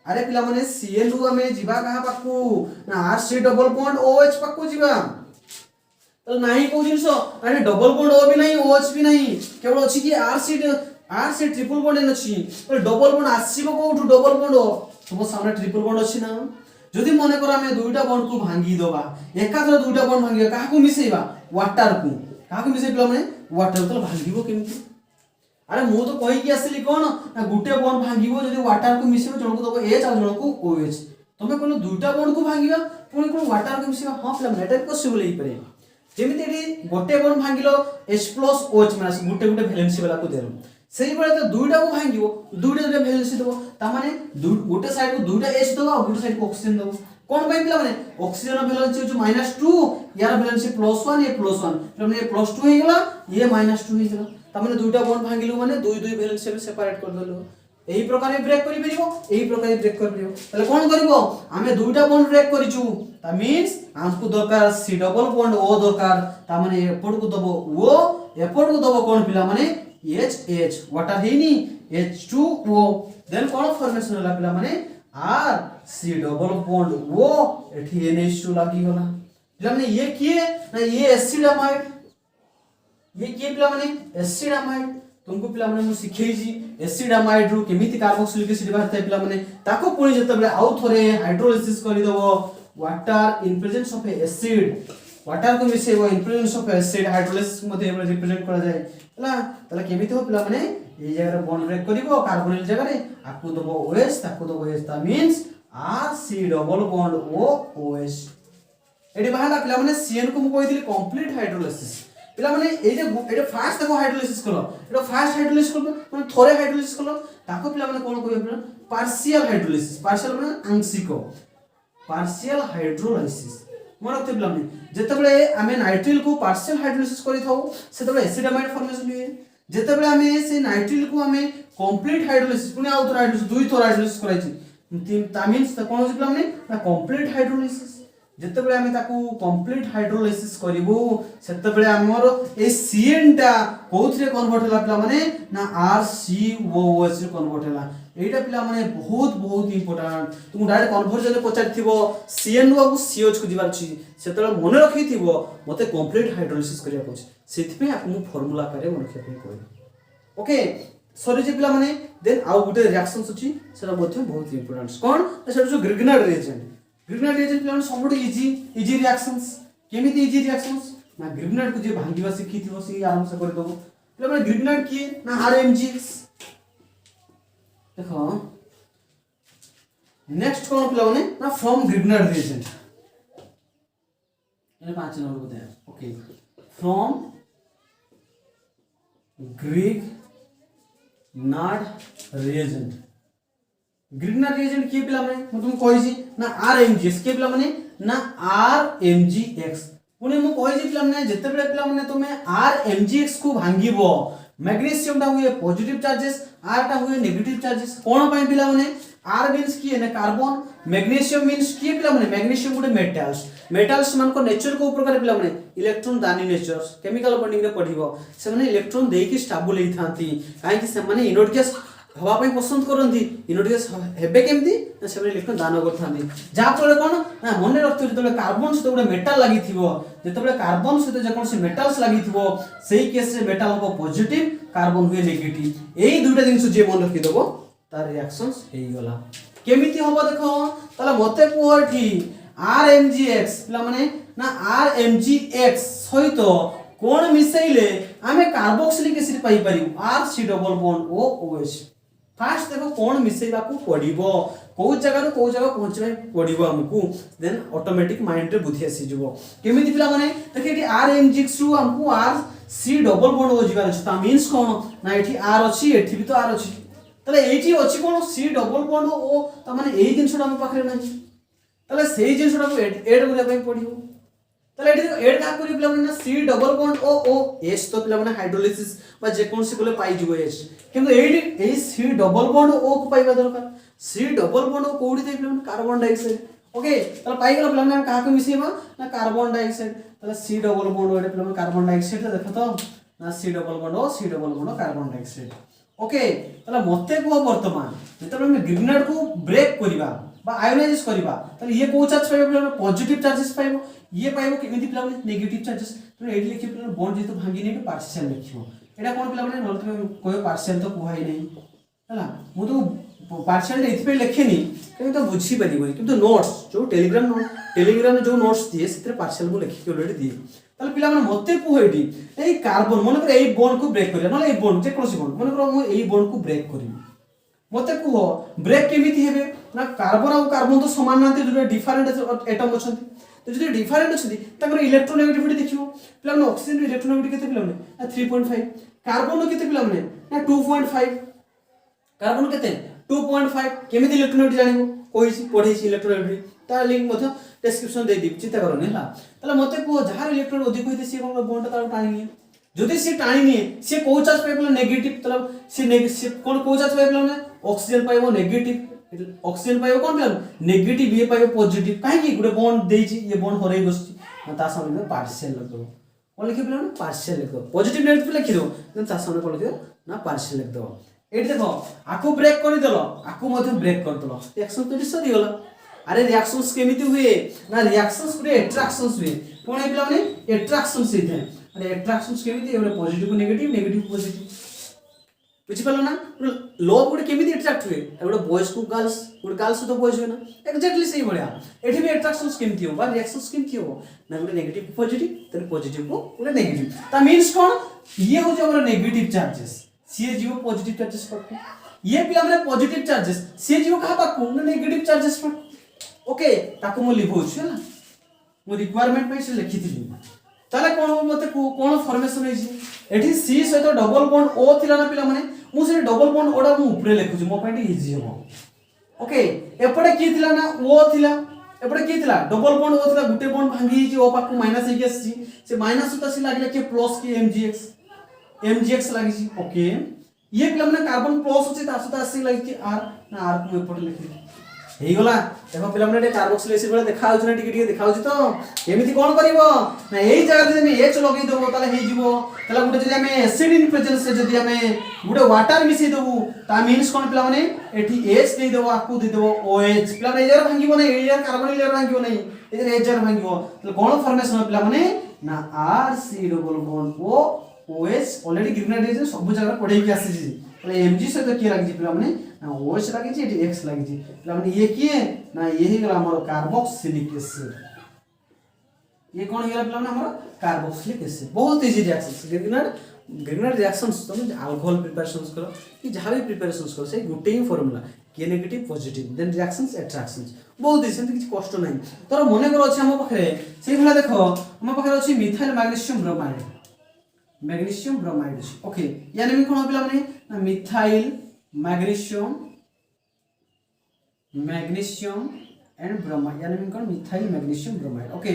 अरे पिला माने CN रु हमें जीवा कहा पाकू ना RC डबल बॉन्ड OH पाकू जीवा तो नाही को जिंसो अरे डबल बॉन्ड O भी नहीं OH भी नहीं केवल अछि कि RC ट्रिपल बॉन्ड एन अछि तो डबल बॉन्ड आसीबो कोठु डबल बॉन्ड O तुम सामने ट्रिपल बॉन्ड अछि ना जदि मने कर हमें दुईटा बॉन्ड को भांगी दबा एकाथर दुईटा बॉन्ड भांगी काहा को मिसेबा वाटर को काहा को मिसे पिला माने वाटर तो भांगीबो केमिति अरे मु तो कहि कि आसली कोन ना गुटे बॉन्ड भांगीबो जदि वाटर को मिसेबो जणको दबो H आ जणको OH तमे कोन दुईटा बॉन्ड को भांगीबा पुनी कोन वाटर को मिसेबा हां पिला मेटा पॉसिबल हे परे जेमिति एडी गोटे बॉन्ड भांगिलो H प्लस OH माने गुटे गुटे वैलेंसी वाला को देलो सेही बेले तो दुईटा को भांगिबो दुईटा दुईटा वैलेंसी दबो ता माने गुटे साइड को दुईटा H दबो आ गुटे साइड को ऑक्सीजन दबो कोन भाई पिला माने ऑक्सीजन वैलेंसी जो -2 यार वैलेंसी +1 ये +1 मतलब ये +2 हे गेला ये -2 हे गेला ता माने दुईटा बॉन्ड भांगिलु माने दुई दुई वैलेंसी में सेपरेट कर देलो एही प्रकार ब्रेक करि परिबो एही प्रकार ब्रेक कर परिबो तले कोन करबो हमें दुईटा बॉन्ड ब्रेक करिचु ता मींस हमको दरकार C डबल बॉन्ड O दरकार ता माने एपड को दबो O एपड को दबो कोन पिला माने H वाटर हेनी H2O देन कोन फॉर्मेशन होला पिला माने RC डबल बॉन्ड O एठी NH2 लागी होला पिला माने ये किए ना ये एसिड अमाइड ये किए पिला माने एसिड अमाइड तुमको पिला माने मु सिखै जी एसिड अमाइड रु केमिति कार्बोक्सिलिक एसिड बाहरता पिला माने ताको पुनी जते बेले आउ थोरे हाइड्रोलाइसिस करि दबो water in presence of acid water को मिसेबो in presence of acid hydrolysis मध्ये रिप्रेजेंट करा जाय हला तला केमिति हो पिला माने ए जगह बॉन्ड ब्रेक करिवो कार्बोनिल जगह रे आकु दबो OH ताकु दबो H ता means RC double bond O OH add बाहला पिला माने CN को मु कहितली कंप्लीट हाइड्रोलाइसिस पिला माने एडे फास्ट देखो हाइड्रोलाइसिस करो एडो फास्ट हाइड्रोलाइसिस करो माने थोरे हाइड्रोलाइसिस करो ताको पिला माने कोन कहबे पिला पार्शियल हाइड्रोलाइसिस पार्शियल माने आंशिक पार्शियल हाइड्रोलाइसिस मन रखते पिला माने जते बेले हमें नाइट्रिल को पार्शियल हाइड्रोलाइसिस करि थाउ सेते बेले एसिड अमाइड फॉर्मेशन हुए जते बेले हमें से नाइट्रिल को हमें कंप्लीट हाइड्रोलाइसिस पुनी आउ थोर हाइड्रोलाइसिस दुई थोर हाइड्रोलाइसिस कराइ छी ता मींस त कोन हो पिला माने ना कंप्लीट हाइड्रोलाइसिस जते बेले हमें ताकू कंप्लीट हाइड्रोलाइसिस करिवो सेते बेले हमर ए CN टा कोथरे कन्वर्ट होला पिला माने ना RCOOH रे कन्वर्ट होला एटा पिला माने बहुत इंपोर्टेंट तुम डायरेक्ट कन्वर्जन पचार थिबो CN रो COH को दिबार छी सेते मन रखि थिबो मते कंप्लीट हाइड्रोलाइसिस करिया कोछ सेति पे आपन फार्मूला करे मन रखि पे कोइ ओके सॉरी जे पिला माने देन आउ गुटे रिएक्शंस अछि सेटा मध्ये बहुत इंपोर्टेंट कोन सेटा जो ग्रिग्नार्ड रिएजेंट ग्रिग्नार्ड रिएजेंट पिला सबुठ इजी रिएक्शंस केमिति इजी रिएक्शंस ना ग्रिग्नार्ड को जे भांगीबा सिखि थिबो से आराम से कर दबो पिला माने ग्रिग्नार्ड की ना RMGX देखो नेक्स्ट कोन पिला माने ना फ्रॉम ग्रिग्नार्ड रिएजेंट ये 5 नंबर को दे okay from Grignard reagent Grignard reagent के पिला माने मु तुम कहि छी ना RMGX के पिला माने ना RMGX पुने मु कहि छी पिला माने जते बेले पिला माने तुमे RMGX को भांगीबो मैग्नीशियम टा हुए पॉजिटिव चार्जेस R टा हुए नेगेटिव चार्जेस कोन पय पिला माने R मींस की है कार्बन मैग्नीशियम मींस की पिला माने मैग्नीशियम गुटे मेटल्स मान को नेचर को प्रकार पिला माने इलेक्ट्रॉन दानी नेचर केमिकल बॉन्डिंग रे पढिबो से माने इलेक्ट्रॉन देई की स्टेबल हेई थांती काहे कि से माने इनोड गैस हवा पे पसंद करती इनोटिगेस हेबे केमती से इलेक्ट्रॉन दान करथांती जहाँ फल कौन ना मन रखियो जो कार्बन सहित गोटे मेटाल लगी जो कार्बन सहित जेकोसी मेटाल्स लगी सही केस रे मेटाल को पॉजिटिव कार्बन हुए नेगेटिव यही दुईटा जिनिस जे मन रखिदेव तार रिएक्शंस हे गला केमिति हबो देखो ताले मते कुह एठी RMgX पिला माने ना RMgX सहित कोन मिसैले आमे कार्बोक्सिलिक एसिड पाई परिउ RC double bond OOH fast देखो कौन मिसेबा को पड़िबो को जगह पहुंचबे पड़िबो हमकू देन ऑटोमेटिक माइंड रे बुद्धि आसी जबो केमिति पिला माने देखि एठी RMgX रु हमकू RC डबल बॉन्ड हो जिबार अछि ता मींस कोन ना एठी R अछि एठी भी तो R अछि तले एठी अछि कोन C डबल बॉन्ड ओ ता माने एही जिंसटा हम पाखरे नाही तले सेही जिंसटा को ऐड करिया पई पड़िबो तले एठी ऐड का करि पिला माने C double bond O H तो पिला माने हाइड्रोलिसिस बा जे कोन से बोले पाई जबो H किंतु एठी एही C डबल बॉन्ड O को पाइबा दरकार C डबल बॉन्ड O कोडी दे पिला माने कार्बन डाइऑक्साइड ओके तले पाई गेला पिला माने का को मिसेबा ना कार्बन डाइऑक्साइड तले C डबल बॉन्ड O पिला माने कार्बन डाइऑक्साइड देखो तो ना C double bond O C double bond carbon dioxide okay तले मते को वर्तमान जेतबे हम ग्रेनेड को ब्रेक करिबा बा आयोनाइज करिबा तले ये को चार्ज पाइबो पिला पॉजिटिव चार्जेस पाइबो ये पाइबो केमिति पिला नेगेटिव चार्जेस तो एडी लिखि पिला बॉन्ड जेतो भांगी नै पार्शियल लिखिबो एटा कोन पिला माने नल तुमे कोइ पार्शियल तो कुहाई नै हला मु तो पार्शियल एथि पे लिखेनी कहीं तो बुझी परिबो किंतु नोट्स जो टेलीग्राम जो नोट्स दिए सेते पार्शियल को लिखि के ऑलरेडी दिए ताले पिला माने मते कुह एडी ए कार्बन मन कर ए बॉन्ड को ब्रेक करिया माने ए बॉन्ड जे कोनसी बॉन्ड मन कर मु ए बॉन्ड को ब्रेक करिबी मते कुह ब्रेक केमिति हेबे ना कार्बन और कार्बन तो समान नाते जो डिफरेंट एटम अछंती तो जो डिफरेंट अछंती ताकर इलेक्ट्रोनेगेटिविटी देखियो पिला माने ऑक्सीजन इलेक्ट्रोनेगेटिविटी केते पिला माने 3.5 कार्बन रो केते पिला माने ना 2.5 कार्बन केते 2.5 केमिति इलेक्ट्रोनेगेटिविटी जानिबो कोइसी पढैसी इलेक्ट्रोनेगेटिविटी ता लिंक मथ डिस्क्रिप्शन दे दी चिंता करनी हला तले मते को जहार इलेक्ट्रॉन अधिक होइते सी कोन बॉन्ड तार टाणी निए जदि सी टाणी निए सी को चार्ज पाइबो नेगेटिव मतलब सी कोन को चार्ज पाइबो ना ऑक्सीजन पाइबो नेगेटिव ऑक्सीजन पाइबो कोन पिला नेगेटिव ये पाइबो पॉजिटिव काहे की गुडे बॉन्ड देछि ये बॉन्ड हरै बसछि ता सामने में पार्शियल लिख दो कोन लिखि पिला पार्शियल लिख दो पॉजिटिव नेगेटिव लिखि दो देन ता सामने कोन लिखि दो ना पार्शियल लिख दो एठी देखो आकु ब्रेक करि देलो आकु मध्ये ब्रेक कर देलो रिएक्शन तो सरी होला अरे रिएक्शंस केमिति हुए ना रिएक्शंस गुडे अट्रैक्शंस हुए कोन हे पिला माने अट्रैक्शंस हे थे अरे अट्रैक्शंस केमिति एबे पॉजिटिव को नेगेटिव पॉजिटिव बुझि पालो ना लव गुडे केमिति अट्रैक्ट हुए एबे बॉयज को गर्ल्स तो बॉयज हुए ना एग्जैक्टली सही बढिया एठी भी अट्रैक्शंस केमिति हो बा रिएक्शंस केमिति हो ना गुडे नेगेटिव पॉजिटिव देन पॉजिटिव को गुडे नेगेटिव ता मींस कोन ये हो जो हमर नेगेटिव चार्जेस सी जीव पॉजिटिव चार्जेस पर ये पिला माने पॉजिटिव चार्जेस सी जीव कहा पाकू ना नेगेटिव चार्जेस पर ओके ताको मो लिखो छ ना मो रिक्वायरमेंट पे से लिखि थी ताले कोन मते कोन फॉर्मेशन होई छी एठी सी सहित डबल बॉन्ड ओ थिला ना पिला माने मु से डबल बॉन्ड ओडा मु ऊपर लिखु छी मो पॉइंट इजी हो ओके एपडे की थिला ना ओ थिला एपडे की थिला डबल बॉन्ड ओ थिला गुटे बॉन्ड भांगी छी ओ पाकू माइनस हे गेस छी से माइनस होता से लागले के प्लस की mgx लागि छी ओके ये पिला माने कार्बन प्लस होची ता सता आसी लागि छी r ना r को एपडे लिखि हेई गला देखो पिला माने कार्बोक्सिल एसिड वाला देखा होछ ना टिके देखा होछ तो एमिति कोन करबो ना एई जगह जे में H लगै देबो ताले हेई जिवो ताले गुटे जे हमें एसिड इन प्रेजेंस से जदी हमें गुटे वाटर मिसै देबो ता मींस कोन पिला माने एठी H दे देबो आकु दे देबो OH पिला माने एजर भांगिबो नै एजर कार्बन लेयर भांगिबो नै एजर एजर भांगिबो ताले कोन फॉर्मेशन पिला माने ना RC double bond OH already Grignard सब जगह पढै के आसी छी ताले Mg से तो के लागि पिला माने ना OH लागि छी एठी X लागि छी पिला माने ये किए ना यही गला हमर कार्बोक्सिलिक एसिड ये कोन गेला पिला माने हमर कार्बोक्सिलिक एसिड बहुत इजी रिएक्शन ग्रेनाइड रिएक्शंस तुम अल्कोहल प्रिपरेशंस करो कि जहां भी प्रिपरेशंस करो से गुटे ही फार्मूला के negative positive then reactions attractions बहुत इजी किछ कष्ट नै तोर मने करो अछि हम पाखरे सेही भला देखो हम पाखरे अछि मिथाइल मैग्नीशियम ब्रोमाइड ओके यानी मी कोन पिला माने ना मिथाइल मैग्नीशियम एंड ब्रोमाइड यानी मी कोन methyl magnesium bromide okay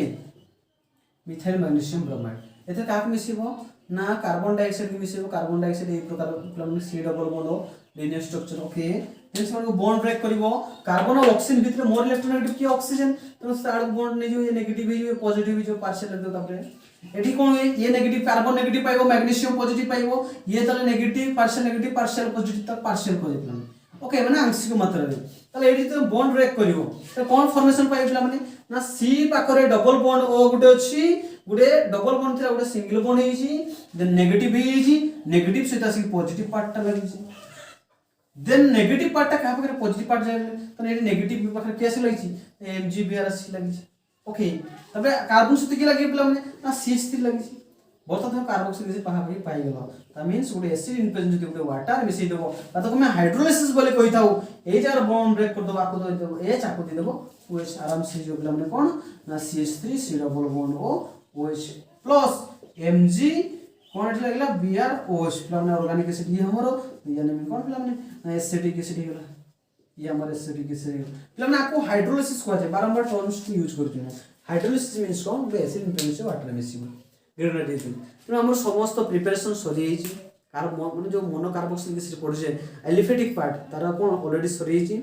methyl magnesium bromide एते काक मिसिबो ना कार्बन डाइऑक्साइड के मिसिबो कार्बन डाइऑक्साइड ए प्रकार पिला माने C double bond linear structure okay then से को बॉन्ड ब्रेक करिवो कार्बन और ऑक्सीजन भीतर मोर इलेक्ट्रोनेगेटिव की ऑक्सीजन तो साइड बॉन्ड नै जो ये नेगेटिव है ये पॉजिटिव है जो पार्शियल लग दो तापरे एठी कोन ये नेगेटिव कार्बन नेगेटिव पाइबो मैग्नीशियम पॉजिटिव पाइबो ये तले नेगेटिव पार्शियल पॉजिटिव तक पार्शियल पॉजिटिव ओके माने आंशिक मात्रा रे तले एठी तो बॉन्ड ब्रेक करिवो तो कोन फॉर्मेशन पाइबला माने ना सी पाखरे डबल बॉन्ड ओ गुटे अछि गुटे डबल बॉन्ड थिला गुटे सिंगल बॉन्ड हेछि देन नेगेटिव हेछि नेगेटिव सहित आसी पॉजिटिव पार्ट ता लागि देन नेगेटिव पार्ट ता का पाखरे पॉजिटिव पार्ट जाय तो एठी नेगेटिव पाखरे के आसी लागि एमजीबीआर आसी लागि ओके तबे कार्बन सहित की लागि पिला माने ना CH3 लागि बर्तमान कार्बोक्सिलिक एसिड पाखा पाखी पाई गेलो ता means Gute acid in present जदि गुटे वाटर मिसै देबो ता तो मैं हाइड्रोलाइसिस बोले कहि थाउ ए जार बॉन्ड ब्रेक कर दो आको दे देबो ए चाको दे देबो OH आराम से जो पिला माने कोन ना CH3 C double bond O OH plus Mg कोन एठी लागला BrOH पिला माने ऑर्गेनिक एसिड ये हमरो यानी में कोन पिला माने एसिडिक एसिड हेला ये हमर एसिडिक एसिड पिला माने आको हाइड्रोलाइसिस को जाय बारंबार टर्म्स को यूज करते हैं हाइड्रोलाइसिस मींस कोन एसिड इन प्रेजेंट वाटर मिसिबो ग्रेनाइट तो हमर समस्त प्रिपरेशन सरी हिची माने जो मोनो कार्बोक्सिलिक एसिड पड़े एलिफेटिक पार्ट तार कोन ऑलरेडी सरी हिची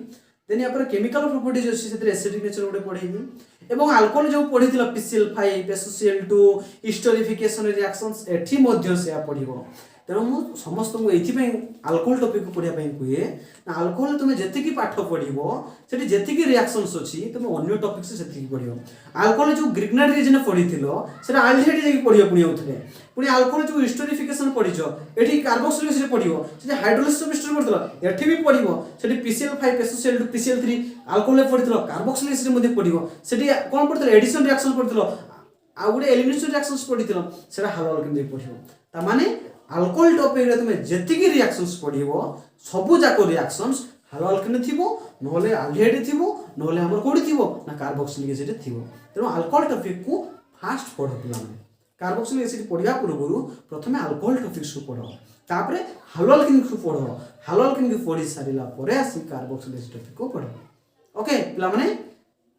देन या पर केमिकल प्रॉपर्टीज अछि सेते एसिडिक नेचर गुटे पढेबी एवं अल्कोहल जो पढिथिला PCl5 SOCl2 हिस्टोरिफिकेशन रिएक्शंस एठी मध्ये से पढिबो तेणु मु समस्त को एथि पे अल्कोहल टॉपिक को पढिया पे कुए ना अल्कोहल तुमे जति की पाठ पढिबो सेठी जति की रिएक्शंस अछि तुमे अन्य टॉपिक से सेति की पढियो अल्कोहल जो ग्रिग्नाइट रीजन पढिथिलो सेटा अल्डिहाइड जे पढियो पुनी उथले पुनी अल्कोहल जो हिस्टोरिफिकेशन पढिचो एठी कार्बोक्सिलिक एसिड पढियो सेठी हाइड्रोलाइसिस हिस्टोरी पढितलो एठी भी पढिबो सेठी PCl5 SOCl2 PCl3 अल्कोहल पढितलो कार्बोक्सिलिक एसिड मध्ये पढिबो सेठी कोन पढितलो एडिशन रिएक्शन पढितलो आ गुडे एलिमिनेशन रिएक्शंस पढितलो सेटा हालो अल्केन दे पढिबो ता माने अल्कोहल टॉपिक रे तुमे जति की रिएक्शंस पढिबो सबु जाको रिएक्शंस हालो अल्केन थिबो नोले अल्डिहाइड थिबो नोले हमर कोडी थिबो ना कार्बोक्सिलिक एसिड थिबो तेनो अल्कोहल टॉपिक को फास्ट पढो पिला माने कार्बोक्सिलिक एसिड पढिया पूर्वरु प्रथमे अल्कोहल टॉपिक सु पढो तापरे हालो अल्केन को पढो हालो अल्केन को पढि सारिला परे आसी कार्बोक्सिलिक एसिड टॉपिक को पढो ओके पिला माने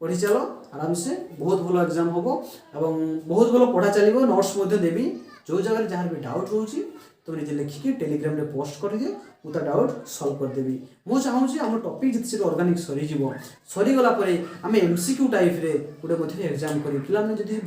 पढि चलो आराम से बहुत भलो एग्जाम होबो एवं बहुत भलो पढा चलिबो नोट्स मध्ये देबी जो जगह जहाँ भी डाउट रोची तुम निजे लिखिकी टेलीग्राम रे पोस्ट कर दियो मुता डाउट सॉल्व कर देबी मो चाहूची हम टॉपिक जति से ऑर्गेनिक सरी जीवो सरी गला परे हम एमसीक्यू टाइप रे गुटे मध्ये एग्जाम करी पिला ने जति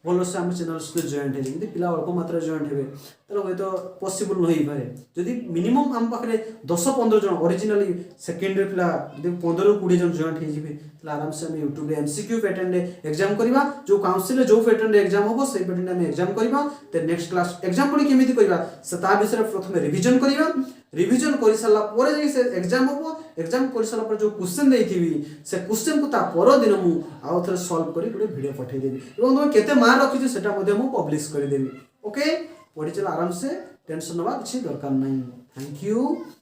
भलो से हम चैनल से जॉइन हे जति पिला अल्प मात्रा जॉइन हेबे तलो होय तो पॉसिबल नहीं पारे जति मिनिमम हम पाखरे 10-15 जन ओरिजिनली सेकंड रे पिला जति 15-20 जन जॉइन हे जिबे तला आराम से हम YouTube रे एमसीक्यू पैटर्न रे एग्जाम करबा जो काउंसिल रे जो पैटर्न रे एग्जाम होबो सेही पैटर्न रे हम एग्जाम करबा ते नेक्स्ट क्लास एग्जाम पडी केमिति करबा से ता विषय प्रथमे रिवीजन करबा रिवीजन करि साला परे जे से एग्जाम होबो एग्जाम करि साला पर जो क्वेश्चन देइथिबी से क्वेश्चन को ता पर दिन मु आ थरे सॉल्व करी गुटे वीडियो पठै देबी एवं तुम केते मार्क रखिछ सेटा मध्ये मु पब्लिश करि देबी ओके पढि चला आराम से टेंशन नबा किछि दरकार नै थैंक यू।